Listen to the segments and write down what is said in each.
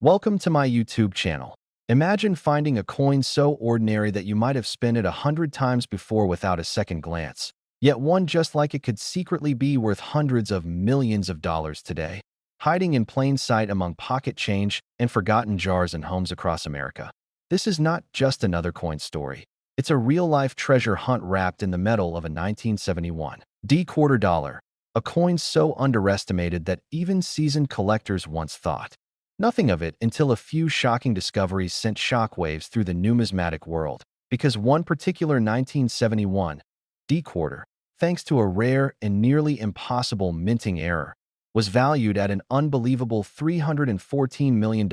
Welcome to my YouTube channel. Imagine finding a coin so ordinary that you might have spent it 100 times before without a second glance. Yet one just like it could secretly be worth hundreds of millions of dollars today, hiding in plain sight among pocket change and forgotten jars in homes across America. This is not just another coin story. It's a real-life treasure hunt wrapped in the metal of a 1971 D quarter dollar, a coin so underestimated that even seasoned collectors once thought nothing of it until a few shocking discoveries sent shockwaves through the numismatic world, because one particular 1971 D quarter, thanks to a rare and nearly impossible minting error, was valued at an unbelievable $314 million.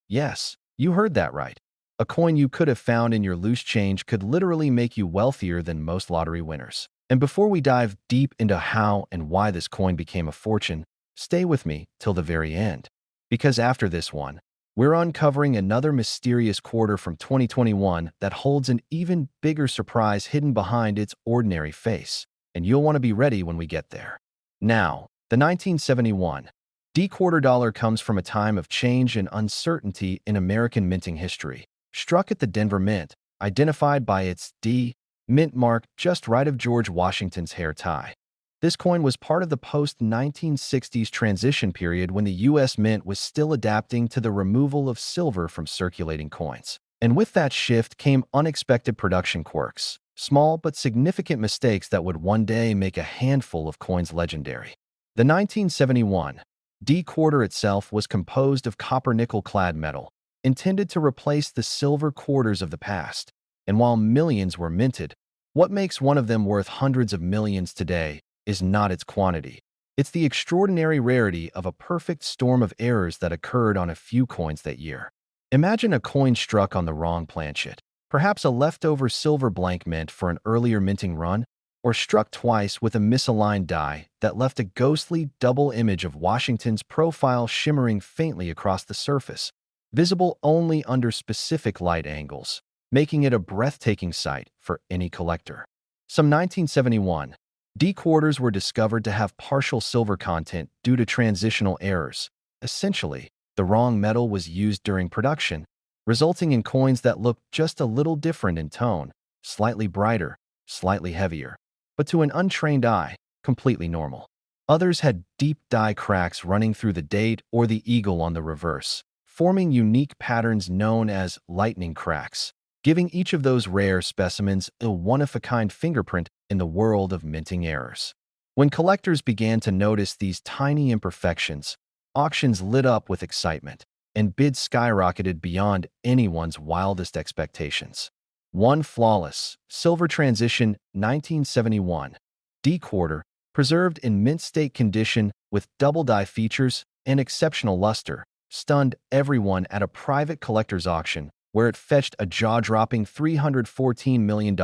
Yes, you heard that right. A coin you could have found in your loose change could literally make you wealthier than most lottery winners. And before we dive deep into how and why this coin became a fortune, stay with me till the very end. Because after this one, we're uncovering another mysterious quarter from 2021 that holds an even bigger surprise hidden behind its ordinary face. And you'll want to be ready when we get there. Now, the 1971 D quarter dollar comes from a time of change and uncertainty in American minting history. Struck at the Denver Mint, identified by its D mint mark just right of George Washington's hair tie. This coin was part of the post-1960s transition period when the U.S. Mint was still adapting to the removal of silver from circulating coins. And with that shift came unexpected production quirks, small but significant mistakes that would one day make a handful of coins legendary. The 1971 D quarter itself was composed of copper-nickel-clad metal, intended to replace the silver quarters of the past. And while millions were minted, what makes one of them worth hundreds of millions today is not its quantity. It's the extraordinary rarity of a perfect storm of errors that occurred on a few coins that year. Imagine a coin struck on the wrong planchet, perhaps a leftover silver blank mint for an earlier minting run, or struck twice with a misaligned die that left a ghostly double image of Washington's profile shimmering faintly across the surface, visible only under specific light angles, making it a breathtaking sight for any collector. Some 1971 D quarters were discovered to have partial silver content due to transitional errors. Essentially, the wrong metal was used during production, resulting in coins that looked just a little different in tone, slightly brighter, slightly heavier, but to an untrained eye, completely normal. Others had deep die cracks running through the date or the eagle on the reverse, forming unique patterns known as lightning cracks, giving each of those rare specimens a one-of-a-kind fingerprint in the world of minting errors. When collectors began to notice these tiny imperfections, auctions lit up with excitement, and bids skyrocketed beyond anyone's wildest expectations. One flawless, silver transition 1971 D quarter, preserved in mint state condition with double die features and exceptional luster, stunned everyone at a private collector's auction where it fetched a jaw-dropping $314 million,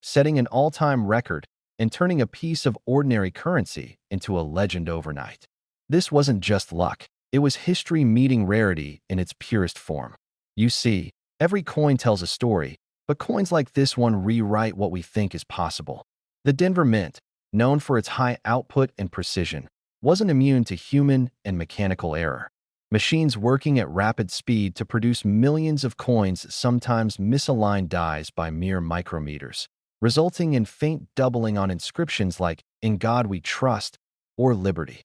setting an all-time record and turning a piece of ordinary currency into a legend overnight. This wasn't just luck. It was history meeting rarity in its purest form. You see, every coin tells a story, but coins like this one rewrite what we think is possible. The Denver Mint, known for its high output and precision, wasn't immune to human and mechanical error. Machines working at rapid speed to produce millions of coins sometimes misaligned dies by mere micrometers, resulting in faint doubling on inscriptions like "In God We Trust" or "Liberty."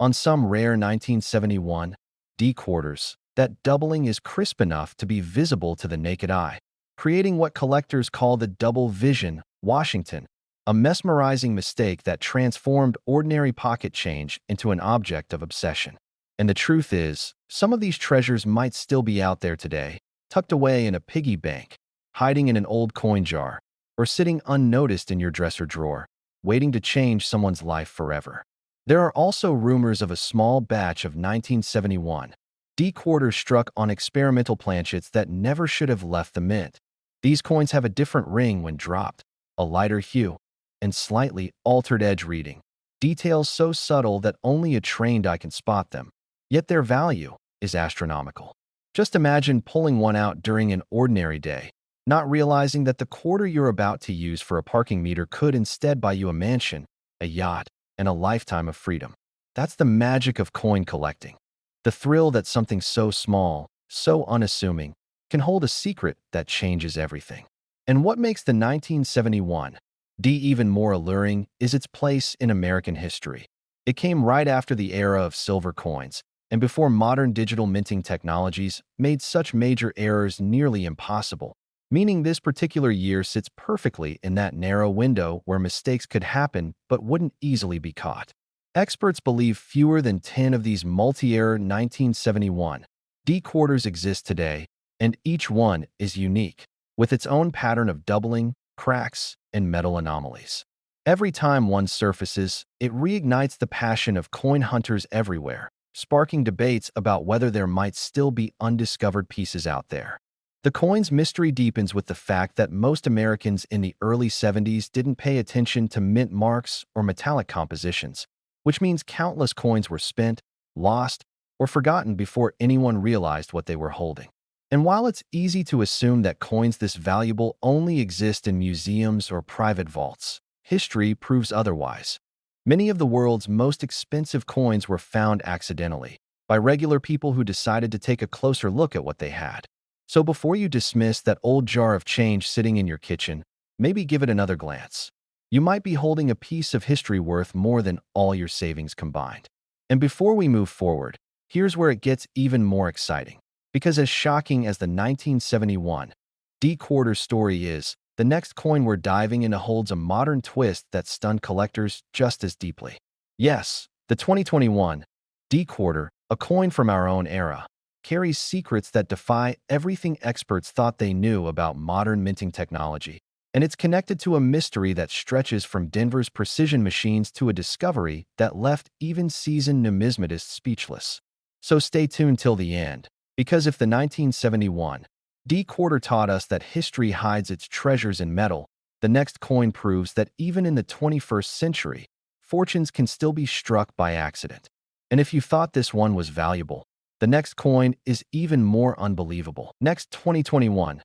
On some rare 1971 D quarters, that doubling is crisp enough to be visible to the naked eye, creating what collectors call the double vision Washington, a mesmerizing mistake that transformed ordinary pocket change into an object of obsession. And the truth is, some of these treasures might still be out there today, tucked away in a piggy bank, hiding in an old coin jar, or sitting unnoticed in your dresser drawer, waiting to change someone's life forever. There are also rumors of a small batch of 1971 D quarters struck on experimental planchets that never should have left the mint. These coins have a different ring when dropped, a lighter hue, and slightly altered edge reading, details so subtle that only a trained eye can spot them. Yet their value is astronomical. Just imagine pulling one out during an ordinary day, not realizing that the quarter you're about to use for a parking meter could instead buy you a mansion, a yacht, and a lifetime of freedom. That's the magic of coin collecting. The thrill that something so small, so unassuming, can hold a secret that changes everything. And what makes the 1971 D even more alluring is its place in American history. It came right after the era of silver coins, and before modern digital minting technologies made such major errors nearly impossible, meaning this particular year sits perfectly in that narrow window where mistakes could happen but wouldn't easily be caught. Experts believe fewer than 10 of these multi-error 1971 D quarters exist today, and each one is unique, with its own pattern of doubling, cracks, and metal anomalies. Every time one surfaces, it reignites the passion of coin hunters everywhere, sparking debates about whether there might still be undiscovered pieces out there. The coin's mystery deepens with the fact that most Americans in the early 70s didn't pay attention to mint marks or metallic compositions, which means countless coins were spent, lost, or forgotten before anyone realized what they were holding. And while it's easy to assume that coins this valuable only exist in museums or private vaults, history proves otherwise. Many of the world's most expensive coins were found accidentally by regular people who decided to take a closer look at what they had. So before you dismiss that old jar of change sitting in your kitchen, maybe give it another glance. You might be holding a piece of history worth more than all your savings combined. And before we move forward, here's where it gets even more exciting. Because as shocking as the 1971 D quarter story is, the next coin we're diving into holds a modern twist that stunned collectors just as deeply. Yes, the 2021 D quarter, a coin from our own era, carries secrets that defy everything experts thought they knew about modern minting technology. And it's connected to a mystery that stretches from Denver's precision machines to a discovery that left even seasoned numismatists speechless. So stay tuned till the end, because if the 1971 D quarter taught us that history hides its treasures in metal, the next coin proves that even in the 21st century, fortunes can still be struck by accident. And if you thought this one was valuable, the next coin is even more unbelievable. Next, 2021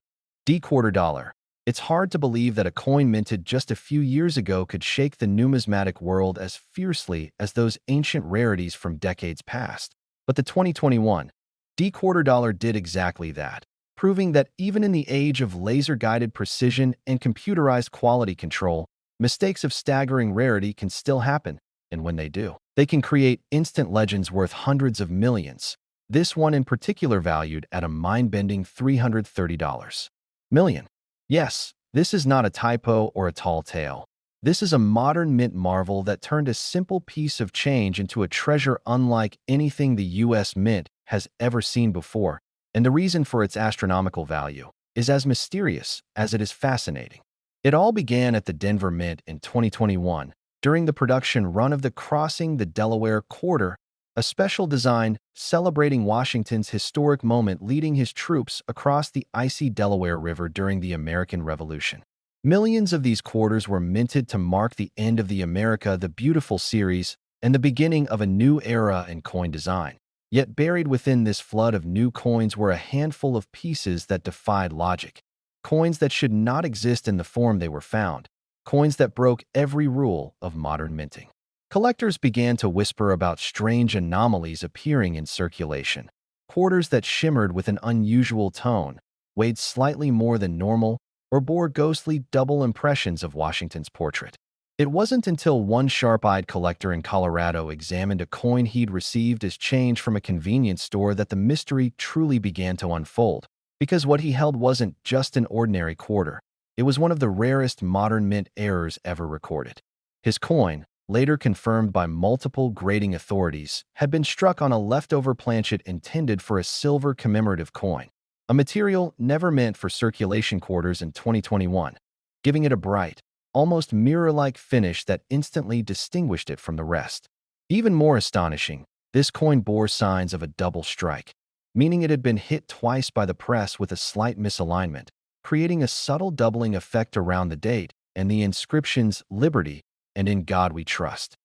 D quarter dollar. It's hard to believe that a coin minted just a few years ago could shake the numismatic world as fiercely as those ancient rarities from decades past. But the 2021 D quarter dollar did exactly that, proving that even in the age of laser-guided precision and computerized quality control, mistakes of staggering rarity can still happen, and when they do, they can create instant legends worth hundreds of millions. This one in particular valued at a mind-bending $330 million. Yes, this is not a typo or a tall tale. This is a modern mint marvel that turned a simple piece of change into a treasure unlike anything the U.S. Mint has ever seen before, and the reason for its astronomical value is as mysterious as it is fascinating. It all began at the Denver Mint in 2021 during the production run of the Crossing the Delaware Quarter, a special design celebrating Washington's historic moment leading his troops across the icy Delaware River during the American Revolution. Millions of these quarters were minted to mark the end of the America the Beautiful series and the beginning of a new era in coin design. Yet buried within this flood of new coins were a handful of pieces that defied logic. Coins that should not exist in the form they were found. Coins that broke every rule of modern minting. Collectors began to whisper about strange anomalies appearing in circulation. Quarters that shimmered with an unusual tone, weighed slightly more than normal, or bore ghostly double impressions of Washington's portrait. It wasn't until one sharp-eyed collector in Colorado examined a coin he'd received as change from a convenience store that the mystery truly began to unfold. Because what he held wasn't just an ordinary quarter. It was one of the rarest modern mint errors ever recorded. His coin, later confirmed by multiple grading authorities, had been struck on a leftover planchet intended for a silver commemorative coin, a material never meant for circulation quarters in 2021, giving it a bright, almost mirror-like finish that instantly distinguished it from the rest. Even more astonishing, this coin bore signs of a double strike, meaning it had been hit twice by the press with a slight misalignment, creating a subtle doubling effect around the date and the inscriptions "Liberty" and "In God We Trust."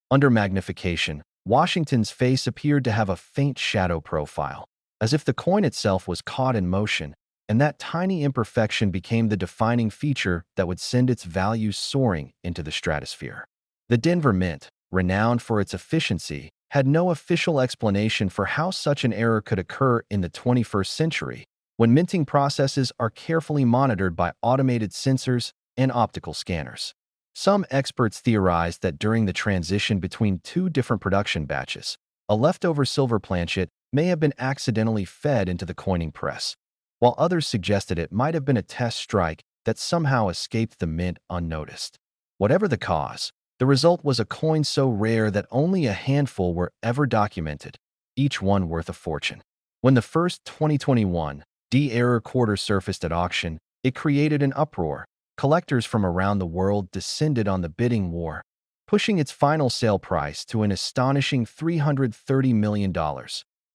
Under magnification, Washington's face appeared to have a faint shadow profile, as if the coin itself was caught in motion, and that tiny imperfection became the defining feature that would send its value soaring into the stratosphere. The Denver Mint, renowned for its efficiency, had no official explanation for how such an error could occur in the 21st century, when minting processes are carefully monitored by automated sensors and optical scanners. Some experts theorized that during the transition between two different production batches, a leftover silver planchet may have been accidentally fed into the coining press, while others suggested it might have been a test strike that somehow escaped the mint unnoticed. Whatever the cause, the result was a coin so rare that only a handful were ever documented, each one worth a fortune. When the first 2021 D-Error quarter surfaced at auction, it created an uproar. Collectors from around the world descended on the bidding war, pushing its final sale price to an astonishing $330 million,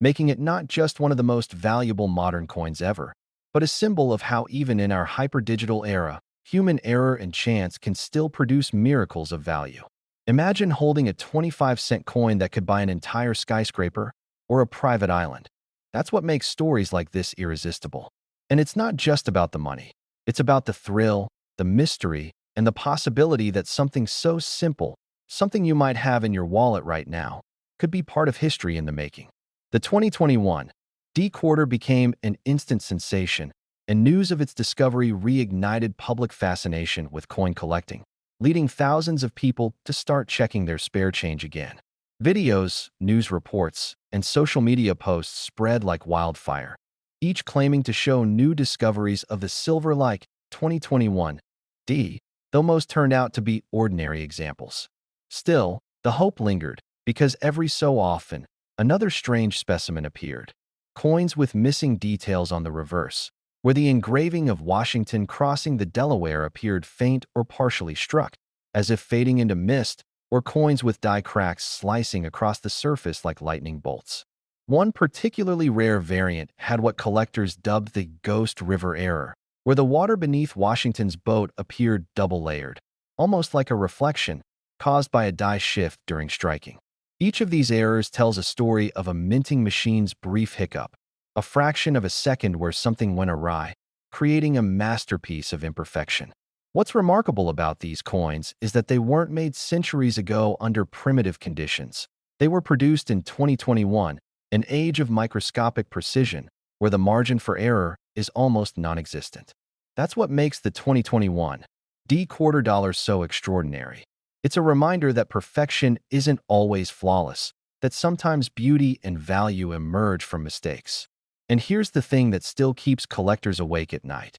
making it not just one of the most valuable modern coins ever, but a symbol of how even in our hyper-digital era, human error and chance can still produce miracles of value. Imagine holding a 25-cent coin that could buy an entire skyscraper or a private island. That's what makes stories like this irresistible. And it's not just about the money. It's about the thrill, the mystery, and the possibility that something so simple, something you might have in your wallet right now, could be part of history in the making. The 2021 D-Quarter became an instant sensation, and news of its discovery reignited public fascination with coin collecting, leading thousands of people to start checking their spare change again. Videos, news reports, and social media posts spread like wildfire, each claiming to show new discoveries of the silver-like 2021 D, though most turned out to be ordinary examples. Still, the hope lingered, because every so often, another strange specimen appeared. Coins with missing details on the reverse, where the engraving of Washington crossing the Delaware appeared faint or partially struck, as if fading into mist, or coins with die cracks slicing across the surface like lightning bolts. One particularly rare variant had what collectors dubbed the Ghost River Error, where the water beneath Washington's boat appeared double-layered, almost like a reflection, caused by a die shift during striking. Each of these errors tells a story of a minting machine's brief hiccup, a fraction of a second where something went awry, creating a masterpiece of imperfection. What's remarkable about these coins is that they weren't made centuries ago under primitive conditions. They were produced in 2021, an age of microscopic precision, where the margin for error is almost non-existent. That's what makes the 2021 D-Quarter dollar so extraordinary. It's a reminder that perfection isn't always flawless, that sometimes beauty and value emerge from mistakes. And here's the thing that still keeps collectors awake at night.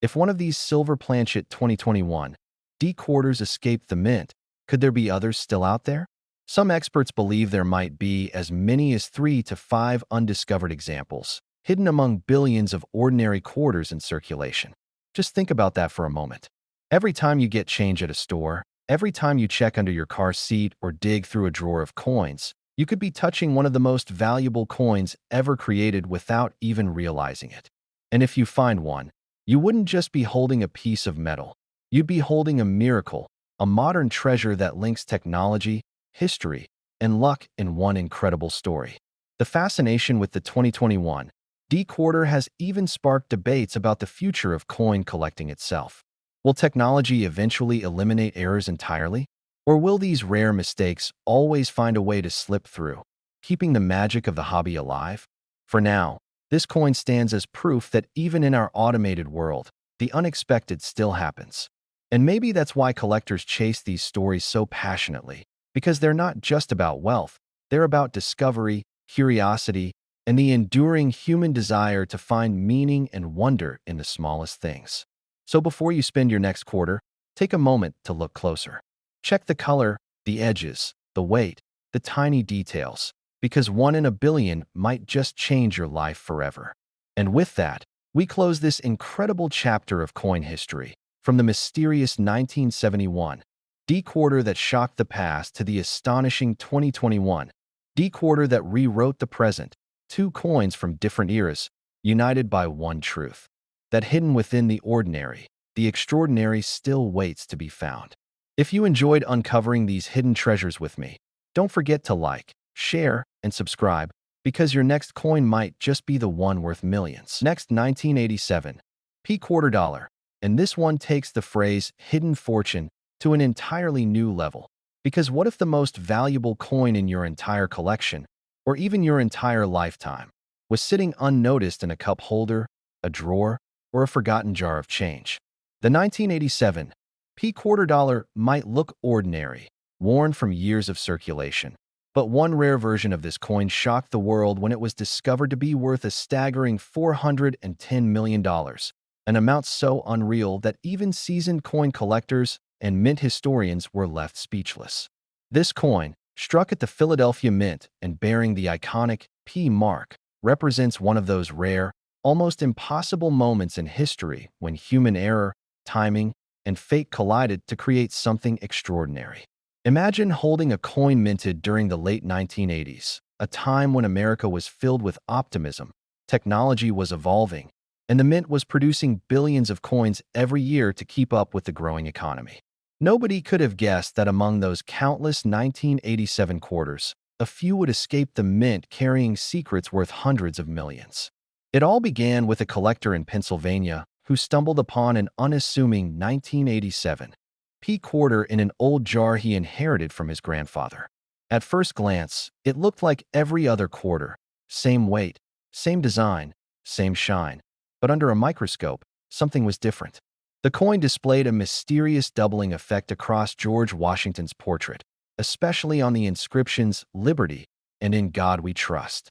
If one of these silver planchet 2021 D-Quarters escaped the mint, could there be others still out there? Some experts believe there might be as many as 3 to 5 undiscovered examples, hidden among billions of ordinary quarters in circulation. Just think about that for a moment. Every time you get change at a store, every time you check under your car seat or dig through a drawer of coins, you could be touching one of the most valuable coins ever created without even realizing it. And if you find one, you wouldn't just be holding a piece of metal. You'd be holding a miracle, a modern treasure that links technology, history, and luck in one incredible story. The fascination with the 2021 D-Quarter has even sparked debates about the future of coin collecting itself. Will technology eventually eliminate errors entirely? Or will these rare mistakes always find a way to slip through, keeping the magic of the hobby alive? For now, this coin stands as proof that even in our automated world, the unexpected still happens. And maybe that's why collectors chase these stories so passionately, because they're not just about wealth, they're about discovery, curiosity, and the enduring human desire to find meaning and wonder in the smallest things. So before you spend your next quarter, take a moment to look closer. Check the color, the edges, the weight, the tiny details, because 1 in a billion might just change your life forever. And with that, we close this incredible chapter of coin history, from the mysterious 1971 D-Quarter that shocked the past to the astonishing 2021 D-Quarter that rewrote the present, 2 coins from different eras, united by one truth: that hidden within the ordinary, the extraordinary still waits to be found. If you enjoyed uncovering these hidden treasures with me, don't forget to like, share, and subscribe, because your next coin might just be the one worth millions. Next, 1987 P-Quarter dollar, and this one takes the phrase hidden fortune to an entirely new level. Because what if the most valuable coin in your entire collection, or even your entire lifetime, was sitting unnoticed in a cup holder, a drawer, or a forgotten jar of change? The 1987 P quarter dollar might look ordinary, worn from years of circulation. But one rare version of this coin shocked the world when it was discovered to be worth a staggering $410 million, an amount so unreal that even seasoned coin collectors and mint historians were left speechless. This coin, struck at the Philadelphia Mint and bearing the iconic P mark, represents one of those rare, almost impossible moments in history when human error, timing, and fate collided to create something extraordinary. Imagine holding a coin minted during the late 1980s, a time when America was filled with optimism, technology was evolving, and the mint was producing billions of coins every year to keep up with the growing economy. Nobody could have guessed that among those countless 1987 quarters, a few would escape the mint carrying secrets worth hundreds of millions. It all began with a collector in Pennsylvania who stumbled upon an unassuming 1987 P quarter in an old jar he inherited from his grandfather. At first glance, it looked like every other quarter, same weight, same design, same shine. But under a microscope, something was different. The coin displayed a mysterious doubling effect across George Washington's portrait, especially on the inscriptions "Liberty" and "In God We Trust."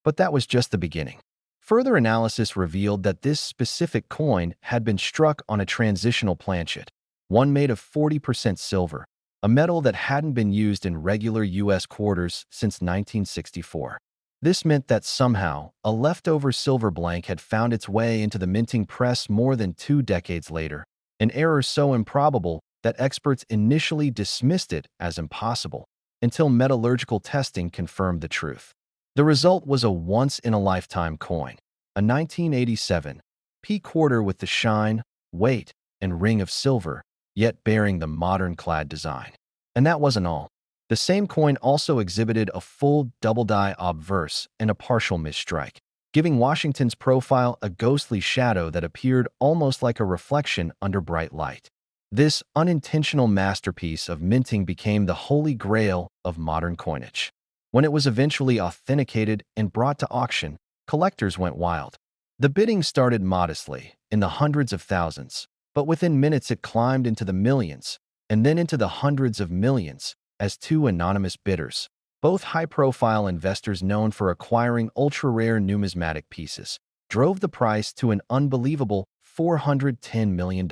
But that was just the beginning. Further analysis revealed that this specific coin had been struck on a transitional planchet, one made of 40% silver, a metal that hadn't been used in regular U.S. quarters since 1964. This meant that somehow, a leftover silver blank had found its way into the minting press more than 2 decades later, an error so improbable that experts initially dismissed it as impossible, until metallurgical testing confirmed the truth. The result was a once-in-a-lifetime coin, a 1987 P quarter with the shine, weight, and ring of silver, yet bearing the modern clad design. And that wasn't all. The same coin also exhibited a full double-die obverse and a partial misstrike, giving Washington's profile a ghostly shadow that appeared almost like a reflection under bright light. This unintentional masterpiece of minting became the holy grail of modern coinage. When it was eventually authenticated and brought to auction, collectors went wild. The bidding started modestly, in the hundreds of thousands, but within minutes it climbed into the millions, and then into the hundreds of millions, as two anonymous bidders, both high-profile investors known for acquiring ultra-rare numismatic pieces, drove the price to an unbelievable $410 million.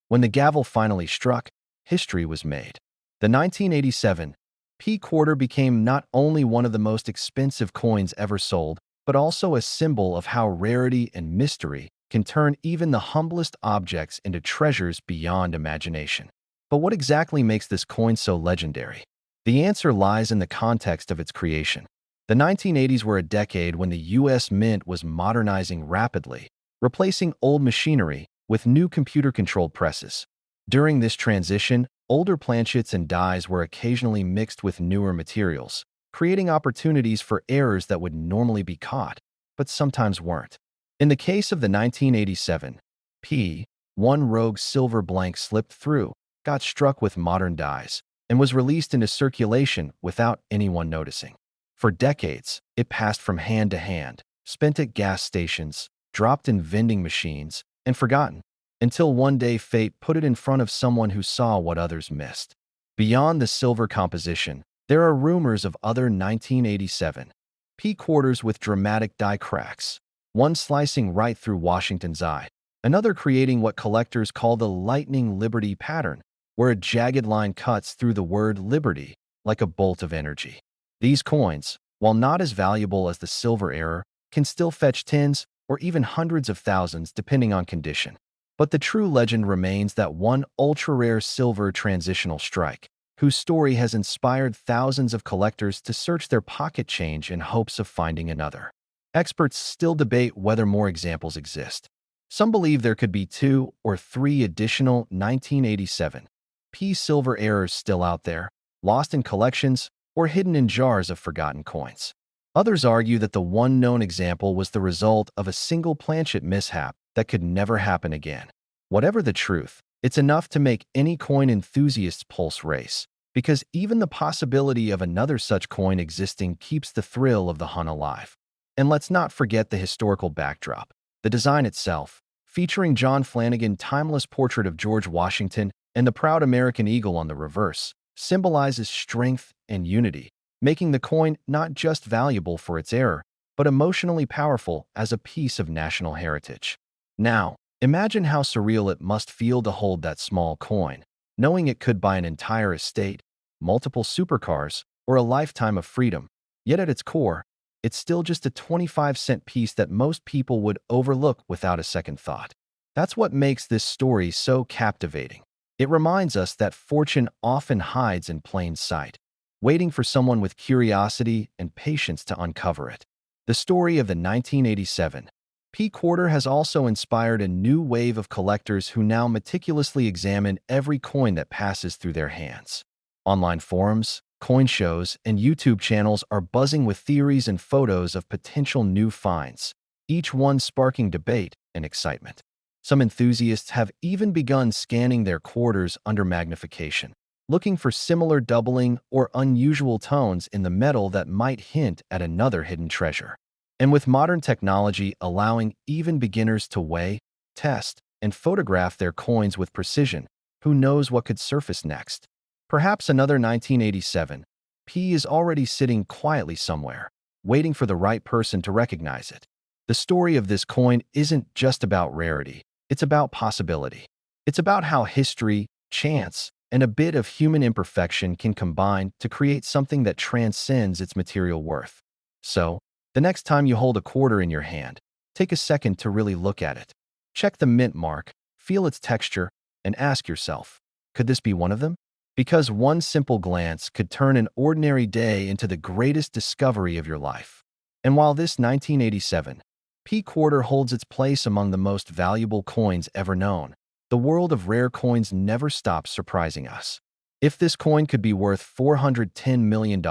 When the gavel finally struck, history was made. The 1987 P quarter became not only one of the most expensive coins ever sold, but also a symbol of how rarity and mystery can turn even the humblest objects into treasures beyond imagination. But what exactly makes this coin so legendary? The answer lies in the context of its creation. The 1980s were a decade when the U.S. Mint was modernizing rapidly, replacing old machinery with new computer-controlled presses. During this transition, older planchets and dies were occasionally mixed with newer materials, creating opportunities for errors that would normally be caught, but sometimes weren't. In the case of the 1987 P, one rogue silver blank slipped through, got struck with modern dies, and was released into circulation without anyone noticing. For decades, it passed from hand to hand, spent at gas stations, dropped in vending machines, and forgotten, until one day fate put it in front of someone who saw what others missed. Beyond the silver composition, there are rumors of other 1987 P quarters with dramatic die cracks, one slicing right through Washington's eye, another creating what collectors call the lightning Liberty pattern, where a jagged line cuts through the word Liberty like a bolt of energy. These coins, while not as valuable as the silver era, can still fetch tens or even hundreds of thousands depending on condition. But the true legend remains that one ultra-rare silver transitional strike, whose story has inspired thousands of collectors to search their pocket change in hopes of finding another. Experts still debate whether more examples exist. Some believe there could be 2 or 3 additional 1987 P silver errors still out there, lost in collections or hidden in jars of forgotten coins. Others argue that the one known example was the result of a single planchet mishap that could never happen again. Whatever the truth, it's enough to make any coin enthusiast's pulse race, because even the possibility of another such coin existing keeps the thrill of the hunt alive. And let's not forget the historical backdrop. The design itself, featuring John Flanagan's timeless portrait of George Washington and the proud American eagle on the reverse, symbolizes strength and unity, making the coin not just valuable for its era, but emotionally powerful as a piece of national heritage. Now, imagine how surreal it must feel to hold that small coin, knowing it could buy an entire estate, multiple supercars, or a lifetime of freedom. Yet at its core, it's still just a 25-cent piece that most people would overlook without a second thought. That's what makes this story so captivating. It reminds us that fortune often hides in plain sight, waiting for someone with curiosity and patience to uncover it. The story of the 1987 P quarter has also inspired a new wave of collectors who now meticulously examine every coin that passes through their hands. Online forums, coin shows, and YouTube channels are buzzing with theories and photos of potential new finds, each one sparking debate and excitement. Some enthusiasts have even begun scanning their quarters under magnification, looking for similar doubling or unusual tones in the metal that might hint at another hidden treasure. And with modern technology allowing even beginners to weigh, test, and photograph their coins with precision, who knows what could surface next? Perhaps another 1987 P is already sitting quietly somewhere, waiting for the right person to recognize it. The story of this coin isn't just about rarity, it's about possibility. It's about how history, chance, and a bit of human imperfection can combine to create something that transcends its material worth. So, the next time you hold a quarter in your hand, take a second to really look at it. Check the mint mark, feel its texture, and ask yourself, could this be one of them? Because one simple glance could turn an ordinary day into the greatest discovery of your life. And while this 1987 P quarter holds its place among the most valuable coins ever known, the world of rare coins never stops surprising us. If this coin could be worth $410 million,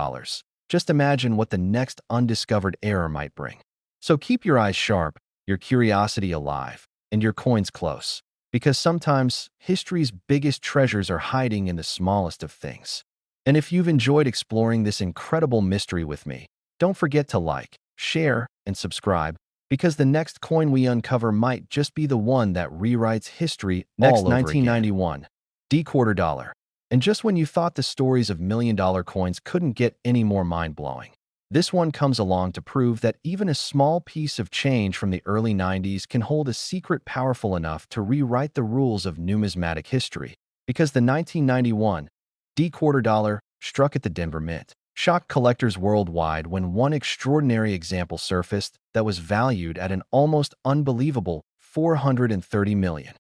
just imagine what the next undiscovered era might bring. So keep your eyes sharp, your curiosity alive, and your coins close, because sometimes history's biggest treasures are hiding in the smallest of things. And if you've enjoyed exploring this incredible mystery with me, don't forget to like, share, and subscribe, because the next coin we uncover might just be the one that rewrites history all over 1991 again. D quarter dollar. And just when you thought the stories of million-dollar coins couldn't get any more mind-blowing, this one comes along to prove that even a small piece of change from the early 90s can hold a secret powerful enough to rewrite the rules of numismatic history, because the 1991 D quarter dollar struck at the Denver Mint, shocked collectors worldwide when one extraordinary example surfaced that was valued at an almost unbelievable $430 million.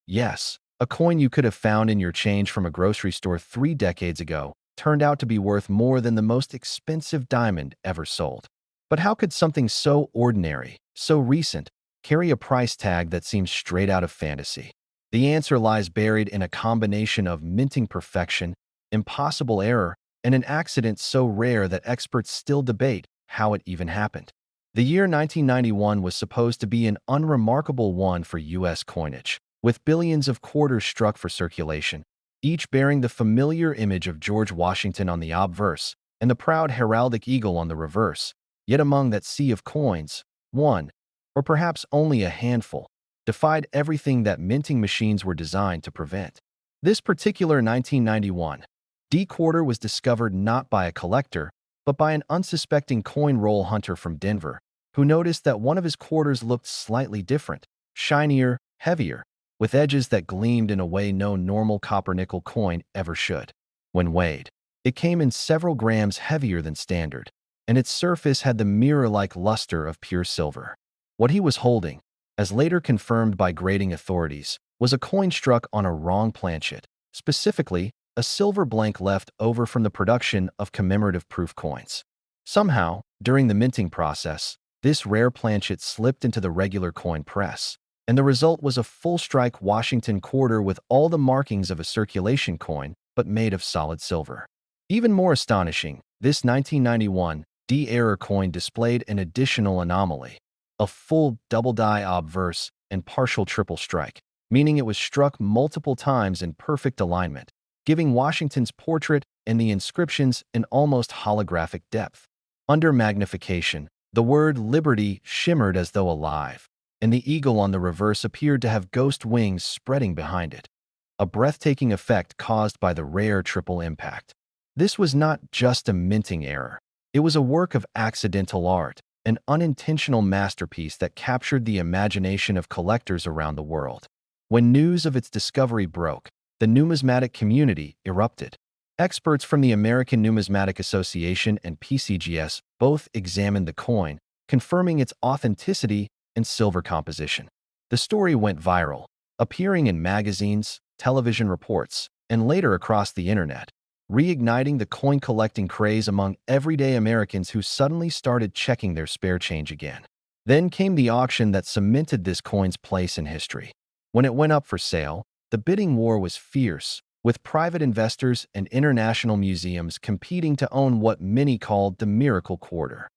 Yes, a coin you could have found in your change from a grocery store 3 decades ago turned out to be worth more than the most expensive diamond ever sold. But how could something so ordinary, so recent, carry a price tag that seems straight out of fantasy? The answer lies buried in a combination of minting perfection, impossible error, and an accident so rare that experts still debate how it even happened. The year 1991 was supposed to be an unremarkable one for U.S. coinage, with billions of quarters struck for circulation, each bearing the familiar image of George Washington on the obverse and the proud heraldic eagle on the reverse. Yet among that sea of coins, one, or perhaps only a handful, defied everything that minting machines were designed to prevent. This particular 1991 D quarter was discovered not by a collector, but by an unsuspecting coin roll hunter from Denver, who noticed that one of his quarters looked slightly different, shinier, heavier, with edges that gleamed in a way no normal copper-nickel coin ever should. When weighed, it came in several grams heavier than standard, and its surface had the mirror-like luster of pure silver. What he was holding, as later confirmed by grading authorities, was a coin struck on a wrong planchet, specifically a silver blank left over from the production of commemorative proof coins. Somehow, during the minting process, this rare planchet slipped into the regular coin press, and the result was a full-strike Washington quarter with all the markings of a circulation coin, but made of solid silver. Even more astonishing, this 1991 D-era coin displayed an additional anomaly, a full double-die obverse and partial triple strike, meaning it was struck multiple times in perfect alignment, giving Washington's portrait and the inscriptions an almost holographic depth. Under magnification, the word liberty shimmered as though alive, and the eagle on the reverse appeared to have ghost wings spreading behind it, a breathtaking effect caused by the rare triple impact. This was not just a minting error. It was a work of accidental art, an unintentional masterpiece that captured the imagination of collectors around the world. When news of its discovery broke, the numismatic community erupted. Experts from the American Numismatic Association and PCGS both examined the coin, confirming its authenticity and silver composition. The story went viral, appearing in magazines, television reports, and later across the internet, reigniting the coin-collecting craze among everyday Americans who suddenly started checking their spare change again. Then came the auction that cemented this coin's place in history. When it went up for sale, the bidding war was fierce, with private investors and international museums competing to own what many called the miracle quarter.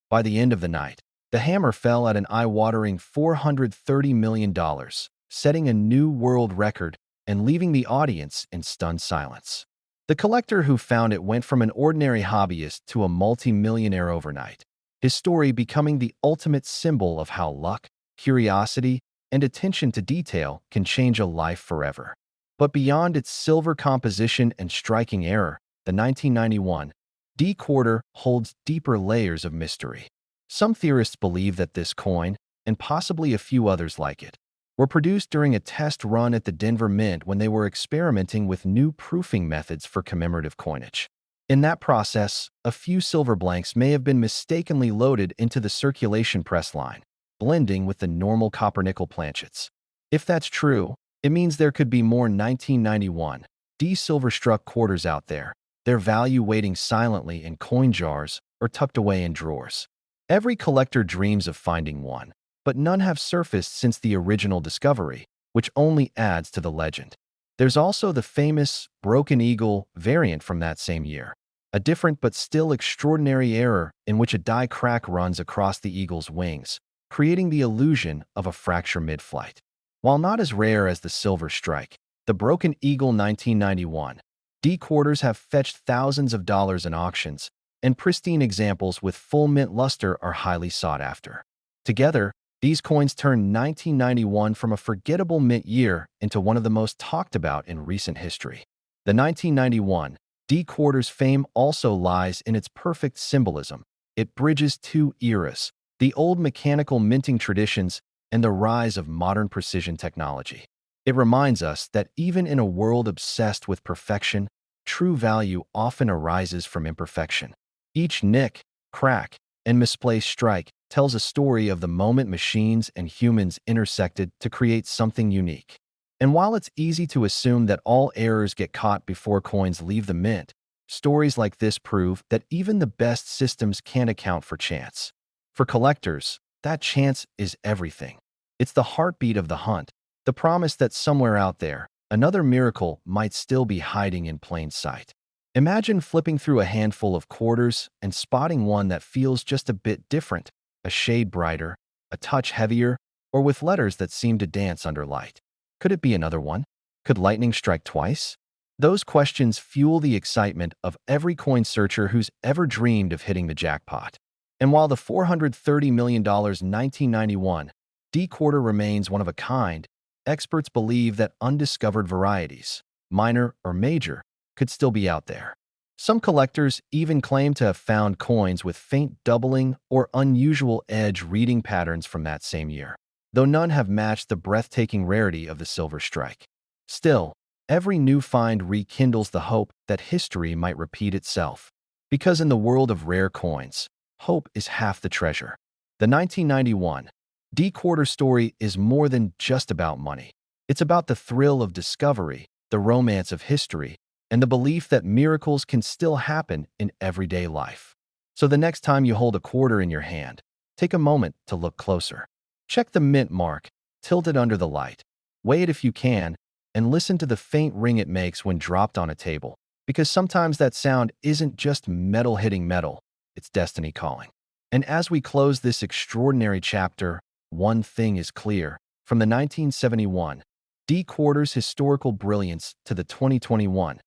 By the end of the night, the hammer fell at an eye-watering $430 million, setting a new world record and leaving the audience in stunned silence. The collector who found it went from an ordinary hobbyist to a multi-millionaire overnight, his story becoming the ultimate symbol of how luck, curiosity, and attention to detail can change a life forever. But beyond its silver composition and striking error, the 1991 D quarter holds deeper layers of mystery. Some theorists believe that this coin, and possibly a few others like it, were produced during a test run at the Denver Mint when they were experimenting with new proofing methods for commemorative coinage. In that process, a few silver blanks may have been mistakenly loaded into the circulation press line, blending with the normal copper-nickel planchets. If that's true, it means there could be more 1991 D silver-struck quarters out there, their value waiting silently in coin jars or tucked away in drawers. Every collector dreams of finding one, but none have surfaced since the original discovery, which only adds to the legend. There's also the famous Broken Eagle variant from that same year, a different but still extraordinary error in which a die crack runs across the eagle's wings, creating the illusion of a fracture mid-flight. While not as rare as the Silver Strike, the Broken Eagle 1991 D quarters have fetched thousands of dollars in auctions, and pristine examples with full mint luster are highly sought after. Together, these coins turned 1991 from a forgettable mint year into one of the most talked about in recent history. The 1991 D quarter's fame also lies in its perfect symbolism. It bridges two eras, the old mechanical minting traditions and the rise of modern precision technology. It reminds us that even in a world obsessed with perfection, true value often arises from imperfection. Each nick, crack, and misplaced strike tells a story of the moment machines and humans intersected to create something unique. And while it's easy to assume that all errors get caught before coins leave the mint, stories like this prove that even the best systems can't account for chance. For collectors, that chance is everything. It's the heartbeat of the hunt, the promise that somewhere out there, another miracle might still be hiding in plain sight. Imagine flipping through a handful of quarters and spotting one that feels just a bit different, a shade brighter, a touch heavier, or with letters that seem to dance under light. Could it be another one? Could lightning strike twice? Those questions fuel the excitement of every coin searcher who's ever dreamed of hitting the jackpot. And while the $430 million 1991 D quarter remains one of a kind, experts believe that undiscovered varieties, minor or major, could still be out there. Some collectors even claim to have found coins with faint doubling or unusual edge reading patterns from that same year, though none have matched the breathtaking rarity of the Silver Strike. Still, every new find rekindles the hope that history might repeat itself. Because in the world of rare coins, hope is half the treasure. The 1991 D quarter story is more than just about money. It's about the thrill of discovery, the romance of history, and the belief that miracles can still happen in everyday life. So the next time you hold a quarter in your hand, take a moment to look closer. Check the mint mark, tilt it under the light, weigh it if you can, and listen to the faint ring it makes when dropped on a table, because sometimes that sound isn't just metal hitting metal, it's destiny calling. And as we close this extraordinary chapter, one thing is clear. From the 1971 D quarter's historical brilliance to the 2021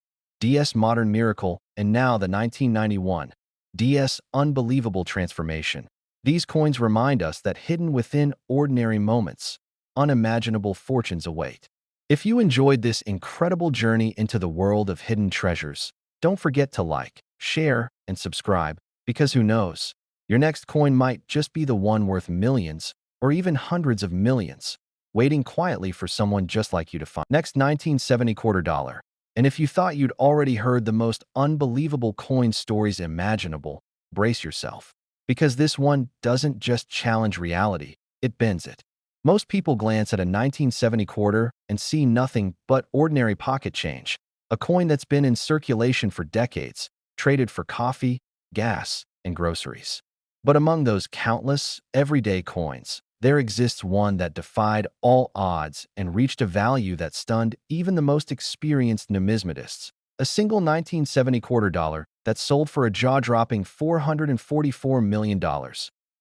DS Modern Miracle, and now the 1991 DS Unbelievable Transformation. These coins remind us that hidden within ordinary moments, unimaginable fortunes await. If you enjoyed this incredible journey into the world of hidden treasures, don't forget to like, share, and subscribe, because who knows, your next coin might just be the one worth millions or even hundreds of millions, waiting quietly for someone just like you to find. Next, 1970 quarter dollar. And if you thought you'd already heard the most unbelievable coin stories imaginable, brace yourself. Because this one doesn't just challenge reality, it bends it. Most people glance at a 1970 quarter and see nothing but ordinary pocket change, a coin that's been in circulation for decades, traded for coffee, gas, and groceries. But among those countless, everyday coins, there exists one that defied all odds and reached a value that stunned even the most experienced numismatists. A single 1970 quarter dollar that sold for a jaw-dropping $444 million,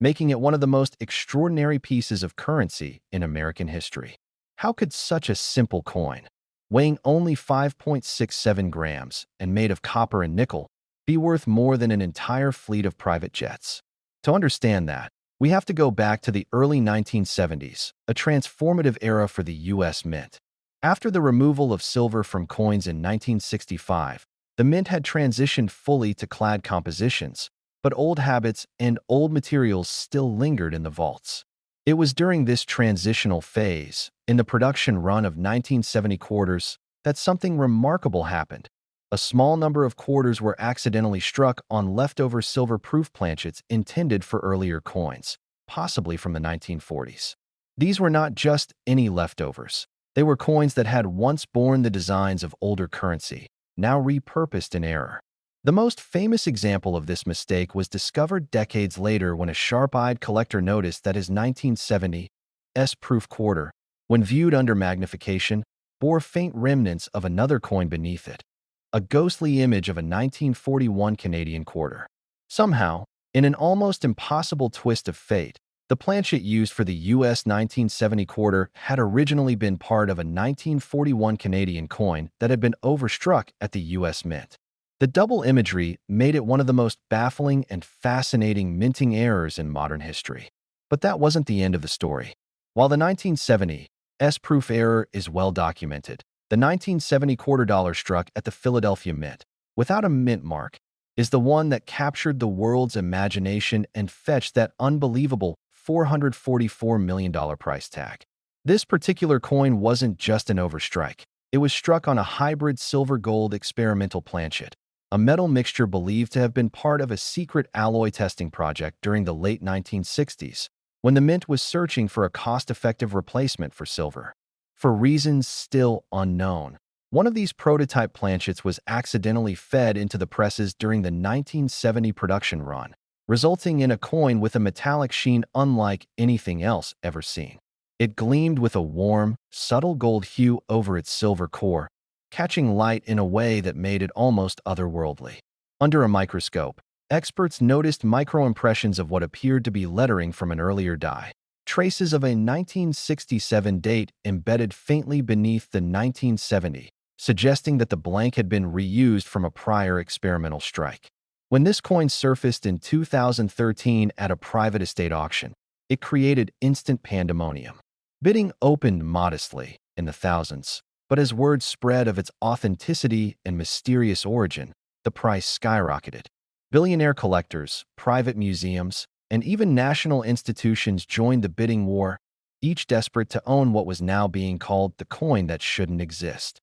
making it one of the most extraordinary pieces of currency in American history. How could such a simple coin, weighing only 5.67 grams and made of copper and nickel, be worth more than an entire fleet of private jets? To understand that, we have to go back to the early 1970s, a transformative era for the U.S. Mint. After the removal of silver from coins in 1965, the Mint had transitioned fully to clad compositions, but old habits and old materials still lingered in the vaults. It was during this transitional phase, in the production run of 1970 quarters, that something remarkable happened. A small number of quarters were accidentally struck on leftover silver-proof planchets intended for earlier coins, possibly from the 1940s. These were not just any leftovers. They were coins that had once borne the designs of older currency, now repurposed in error. The most famous example of this mistake was discovered decades later when a sharp-eyed collector noticed that his 1970 S-proof quarter, when viewed under magnification, bore faint remnants of another coin beneath it, a ghostly image of a 1941 Canadian quarter. Somehow, in an almost impossible twist of fate, the planchet used for the U.S. 1970 quarter had originally been part of a 1941 Canadian coin that had been overstruck at the U.S. Mint. The double imagery made it one of the most baffling and fascinating minting errors in modern history. But that wasn't the end of the story. While the 1970 S-proof error is well documented, the 1970 quarter dollar struck at the Philadelphia Mint, without a mint mark, is the one that captured the world's imagination and fetched that unbelievable $444 million price tag. This particular coin wasn't just an overstrike. It was struck on a hybrid silver-gold experimental planchet, a metal mixture believed to have been part of a secret alloy testing project during the late 1960s, when the Mint was searching for a cost-effective replacement for silver. For reasons still unknown, one of these prototype planchets was accidentally fed into the presses during the 1970 production run, resulting in a coin with a metallic sheen unlike anything else ever seen. It gleamed with a warm, subtle gold hue over its silver core, catching light in a way that made it almost otherworldly. Under a microscope, experts noticed microimpressions of what appeared to be lettering from an earlier die, traces of a 1967 date embedded faintly beneath the 1970, suggesting that the blank had been reused from a prior experimental strike. When this coin surfaced in 2013 at a private estate auction, it created instant pandemonium. Bidding opened modestly, in the thousands, but as word spread of its authenticity and mysterious origin, the price skyrocketed. Billionaire collectors, private museums, and even national institutions joined the bidding war, each desperate to own what was now being called the coin that shouldn't exist.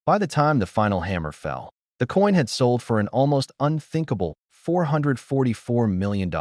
By the time the final hammer fell, the coin had sold for an almost unthinkable $444 million,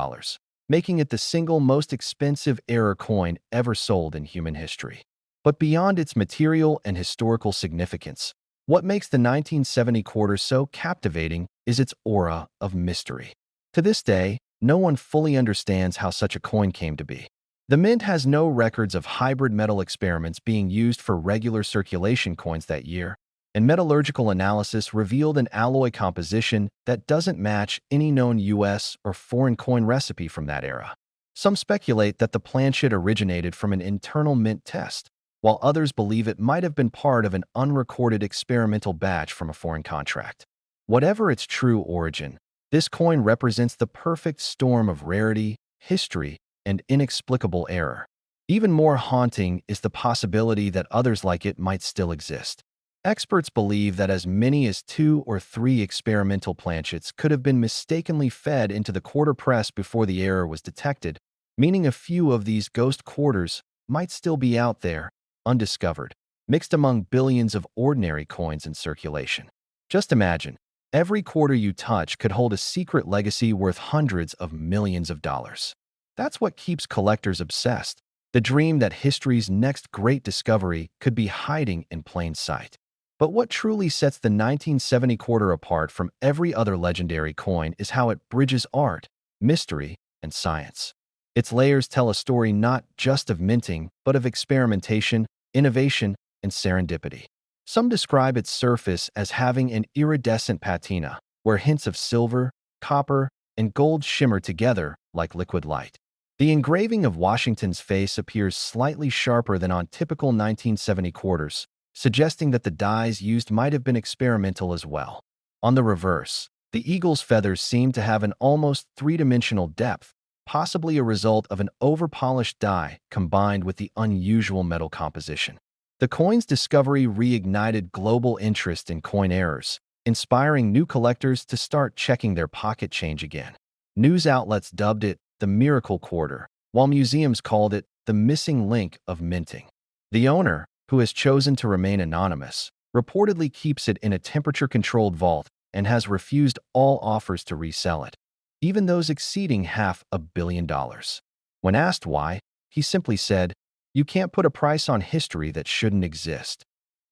making it the single most expensive error coin ever sold in human history. But beyond its material and historical significance, what makes the 1970 quarter so captivating is its aura of mystery. To this day, no one fully understands how such a coin came to be. The Mint has no records of hybrid metal experiments being used for regular circulation coins that year, and metallurgical analysis revealed an alloy composition that doesn't match any known U.S. or foreign coin recipe from that era. Some speculate that the planchet originated from an internal Mint test, while others believe it might have been part of an unrecorded experimental batch from a foreign contract. Whatever its true origin, this coin represents the perfect storm of rarity, history, and inexplicable error. Even more haunting is the possibility that others like it might still exist. Experts believe that as many as 2 or 3 experimental planchets could have been mistakenly fed into the quarter press before the error was detected, meaning a few of these ghost quarters might still be out there, undiscovered, mixed among billions of ordinary coins in circulation. Just imagine, every quarter you touch could hold a secret legacy worth hundreds of millions of dollars. That's what keeps collectors obsessed, the dream that history's next great discovery could be hiding in plain sight. But what truly sets the 1970 quarter apart from every other legendary coin is how it bridges art, mystery, and science. Its layers tell a story not just of minting, but of experimentation, innovation, and serendipity. Some describe its surface as having an iridescent patina, where hints of silver, copper, and gold shimmer together like liquid light. The engraving of Washington's face appears slightly sharper than on typical 1970 quarters, suggesting that the dyes used might have been experimental as well. On the reverse, the eagle's feathers seem to have an almost three-dimensional depth, possibly a result of an over-polished dye combined with the unusual metal composition. The coin's discovery reignited global interest in coin errors, inspiring new collectors to start checking their pocket change again. News outlets dubbed it the Miracle Quarter, while museums called it the missing link of minting. The owner, who has chosen to remain anonymous, reportedly keeps it in a temperature-controlled vault and has refused all offers to resell it, even those exceeding $500 million. When asked why, he simply said, "You can't put a price on history that shouldn't exist."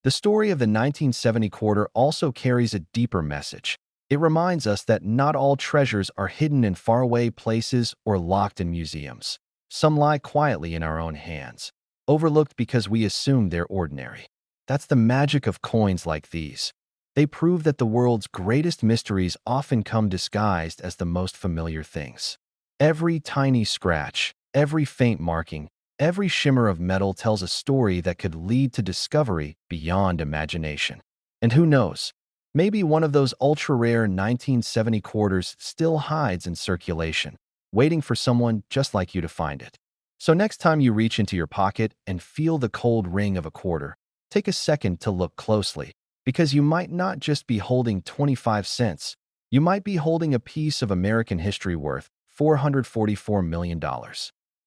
The story of the 1970 quarter also carries a deeper message. It reminds us that not all treasures are hidden in faraway places or locked in museums. Some lie quietly in our own hands, overlooked because we assume they're ordinary. That's the magic of coins like these. They prove that the world's greatest mysteries often come disguised as the most familiar things. Every tiny scratch, every faint marking, every shimmer of metal tells a story that could lead to discovery beyond imagination. And who knows, maybe one of those ultra-rare 1970 quarters still hides in circulation, waiting for someone just like you to find it. So next time you reach into your pocket and feel the cold ring of a quarter, take a second to look closely, because you might not just be holding 25 cents, you might be holding a piece of American history worth $444 million.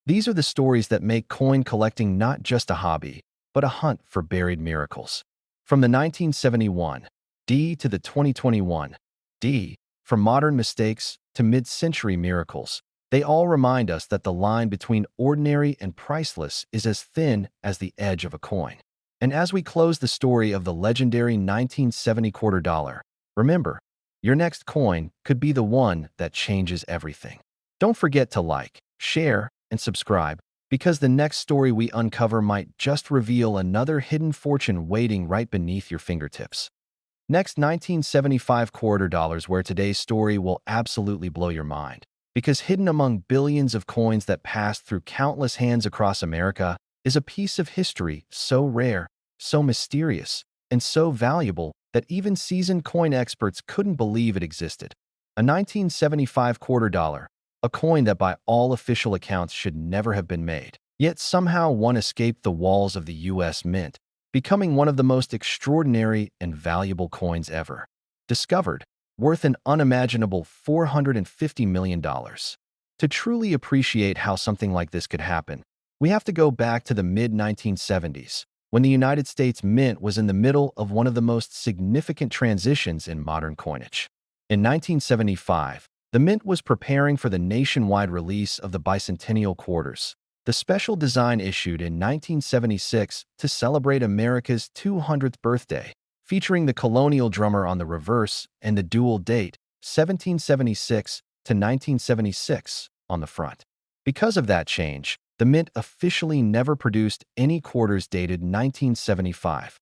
These are the stories that make coin collecting not just a hobby, but a hunt for buried miracles. From the 1971 D to the 2021 D, from modern mistakes to mid-century miracles, they all remind us that the line between ordinary and priceless is as thin as the edge of a coin. And as we close the story of the legendary 1970 quarter dollar, remember, your next coin could be the one that changes everything. Don't forget to like, share, and subscribe, because the next story we uncover might just reveal another hidden fortune waiting right beneath your fingertips. Next, 1975 quarter dollars, where today's story will absolutely blow your mind, because hidden among billions of coins that passed through countless hands across America is a piece of history so rare, so mysterious, and so valuable that even seasoned coin experts couldn't believe it existed. A 1975 quarter dollar, a coin that by all official accounts should never have been made. Yet somehow one escaped the walls of the U.S. Mint, becoming one of the most extraordinary and valuable coins ever. Discovered, worth an unimaginable $450 million. To truly appreciate how something like this could happen, we have to go back to the mid-1970s, when the United States Mint was in the middle of one of the most significant transitions in modern coinage. In 1975, the Mint was preparing for the nationwide release of the bicentennial quarters, the special design issued in 1976 to celebrate America's 200th birthday, featuring the colonial drummer on the reverse and the dual date, 1776 to 1976, on the front. Because of that change, the Mint officially never produced any quarters dated 1975.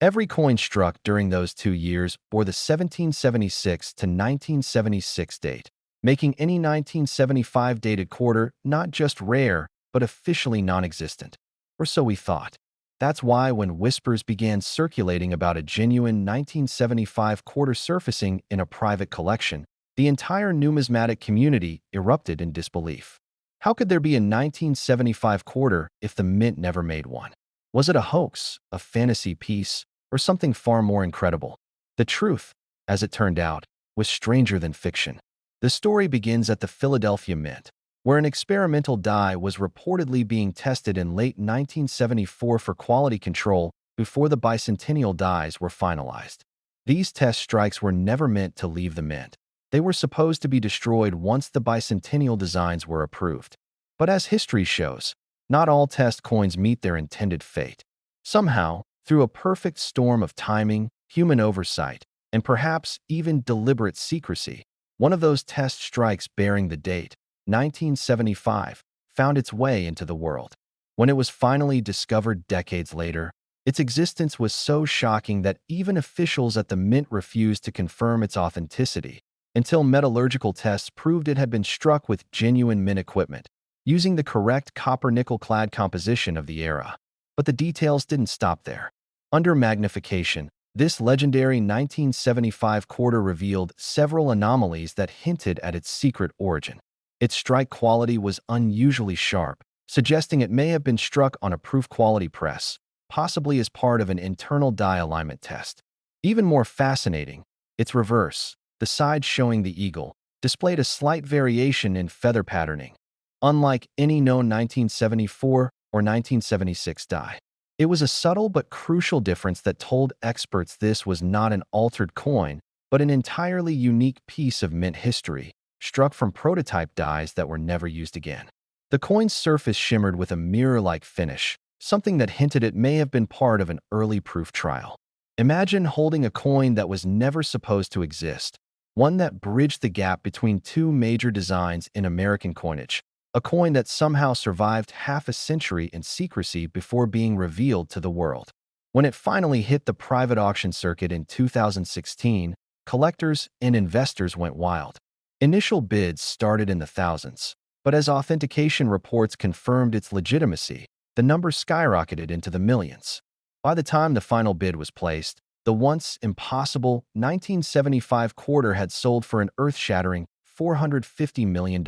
Every coin struck during those 2 years bore the 1776 to 1976 date, making any 1975 dated quarter not just rare, but officially non-existent. Or so we thought. That's why when whispers began circulating about a genuine 1975 quarter surfacing in a private collection, the entire numismatic community erupted in disbelief. How could there be a 1975 quarter if the mint never made one? Was it a hoax, a fantasy piece, or something far more incredible? The truth, as it turned out, was stranger than fiction. The story begins at the Philadelphia Mint, where an experimental die was reportedly being tested in late 1974 for quality control before the bicentennial dies were finalized. These test strikes were never meant to leave the mint. They were supposed to be destroyed once the bicentennial designs were approved. But as history shows, not all test coins meet their intended fate. Somehow, through a perfect storm of timing, human oversight, and perhaps even deliberate secrecy, one of those test strikes bearing the date, 1975, found its way into the world. When it was finally discovered decades later, its existence was so shocking that even officials at the mint refused to confirm its authenticity until metallurgical tests proved it had been struck with genuine mint equipment, using the correct copper-nickel-clad composition of the era. But the details didn't stop there. Under magnification, this legendary 1975 quarter revealed several anomalies that hinted at its secret origin. Its strike quality was unusually sharp, suggesting it may have been struck on a proof quality press, possibly as part of an internal die alignment test. Even more fascinating, its reverse, the side showing the eagle, displayed a slight variation in feather patterning, unlike any known 1974 or 1976 die. It was a subtle but crucial difference that told experts this was not an altered coin, but an entirely unique piece of mint history, struck from prototype dies that were never used again. The coin's surface shimmered with a mirror-like finish, something that hinted it may have been part of an early proof trial. Imagine holding a coin that was never supposed to exist, one that bridged the gap between two major designs in American coinage, a coin that somehow survived half a century in secrecy before being revealed to the world. When it finally hit the private auction circuit in 2016, collectors and investors went wild. Initial bids started in the thousands, but as authentication reports confirmed its legitimacy, the number skyrocketed into the millions. By the time the final bid was placed, the once impossible 1975 quarter had sold for an earth-shattering $450 million.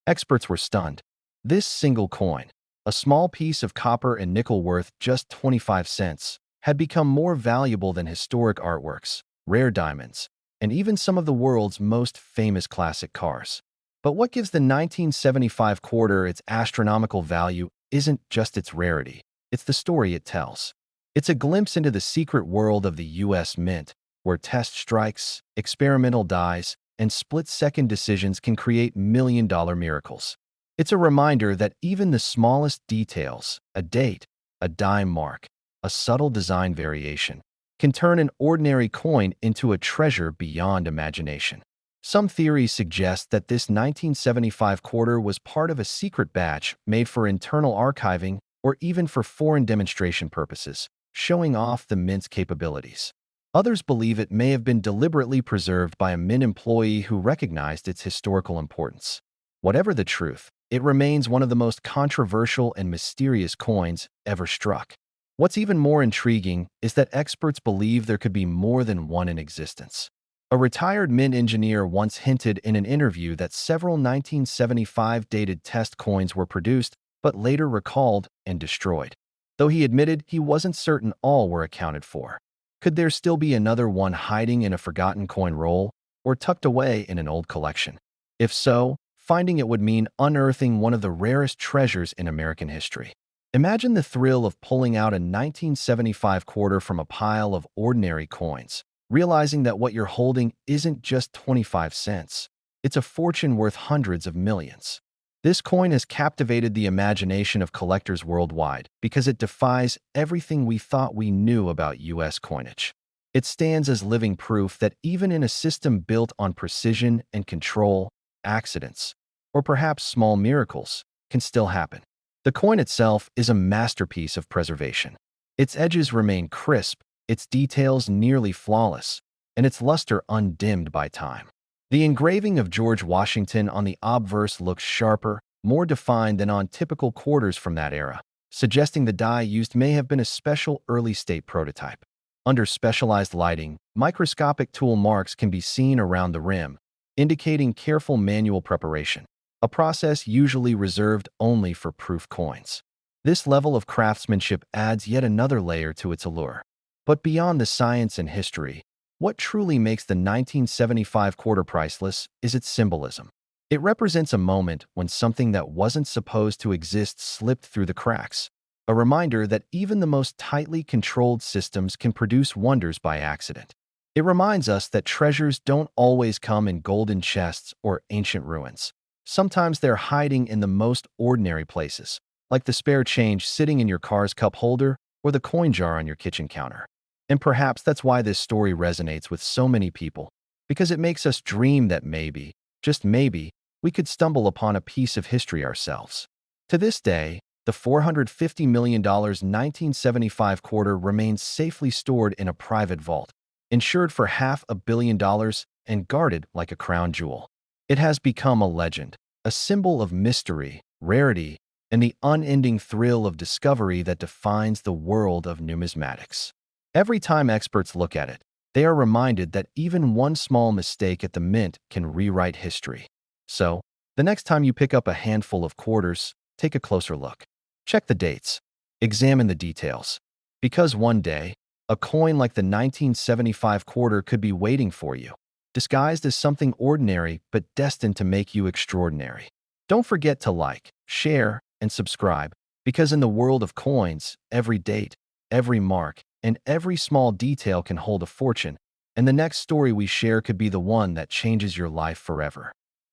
Experts were stunned. This single coin, a small piece of copper and nickel worth just 25 cents, had become more valuable than historic artworks, rare diamonds, and even some of the world's most famous classic cars. But what gives the 1975 quarter its astronomical value isn't just its rarity, it's the story it tells. It's a glimpse into the secret world of the U.S. Mint, where test strikes, experimental dies, and split-second decisions can create million-dollar miracles. It's a reminder that even the smallest details, a date, a dime mark, a subtle design variation, can turn an ordinary coin into a treasure beyond imagination. Some theories suggest that this 1975 quarter was part of a secret batch made for internal archiving or even for foreign demonstration purposes, showing off the mint's capabilities. Others believe it may have been deliberately preserved by a mint employee who recognized its historical importance. Whatever the truth, it remains one of the most controversial and mysterious coins ever struck. What's even more intriguing is that experts believe there could be more than one in existence. A retired mint engineer once hinted in an interview that several 1975 dated test coins were produced but later recalled and destroyed, though he admitted he wasn't certain all were accounted for. Could there still be another one hiding in a forgotten coin roll or tucked away in an old collection? If so, finding it would mean unearthing one of the rarest treasures in American history. Imagine the thrill of pulling out a 1975 quarter from a pile of ordinary coins, realizing that what you're holding isn't just 25 cents. It's a fortune worth hundreds of millions. This coin has captivated the imagination of collectors worldwide because it defies everything we thought we knew about U.S. coinage. It stands as living proof that even in a system built on precision and control, accidents, or perhaps small miracles, can still happen. The coin itself is a masterpiece of preservation. Its edges remain crisp, its details nearly flawless, and its luster undimmed by time. The engraving of George Washington on the obverse looks sharper, more defined than on typical quarters from that era, suggesting the die used may have been a special early-state prototype. Under specialized lighting, microscopic tool marks can be seen around the rim, indicating careful manual preparation, a process usually reserved only for proof coins. This level of craftsmanship adds yet another layer to its allure. But beyond the science and history, what truly makes the 1975 quarter priceless is its symbolism. It represents a moment when something that wasn't supposed to exist slipped through the cracks, a reminder that even the most tightly controlled systems can produce wonders by accident. It reminds us that treasures don't always come in golden chests or ancient ruins. Sometimes they're hiding in the most ordinary places, like the spare change sitting in your car's cup holder or the coin jar on your kitchen counter. And perhaps that's why this story resonates with so many people, because it makes us dream that maybe, just maybe, we could stumble upon a piece of history ourselves. To this day, the $450 million 1975 quarter remains safely stored in a private vault, insured for $500 million and guarded like a crown jewel. It has become a legend, a symbol of mystery, rarity, and the unending thrill of discovery that defines the world of numismatics. Every time experts look at it, they are reminded that even one small mistake at the mint can rewrite history. So, the next time you pick up a handful of quarters, take a closer look. Check the dates. Examine the details. Because one day, a coin like the 1975 quarter could be waiting for you, disguised as something ordinary but destined to make you extraordinary. Don't forget to like, share, and subscribe, because in the world of coins, every date, every mark, and every small detail can hold a fortune, and the next story we share could be the one that changes your life forever.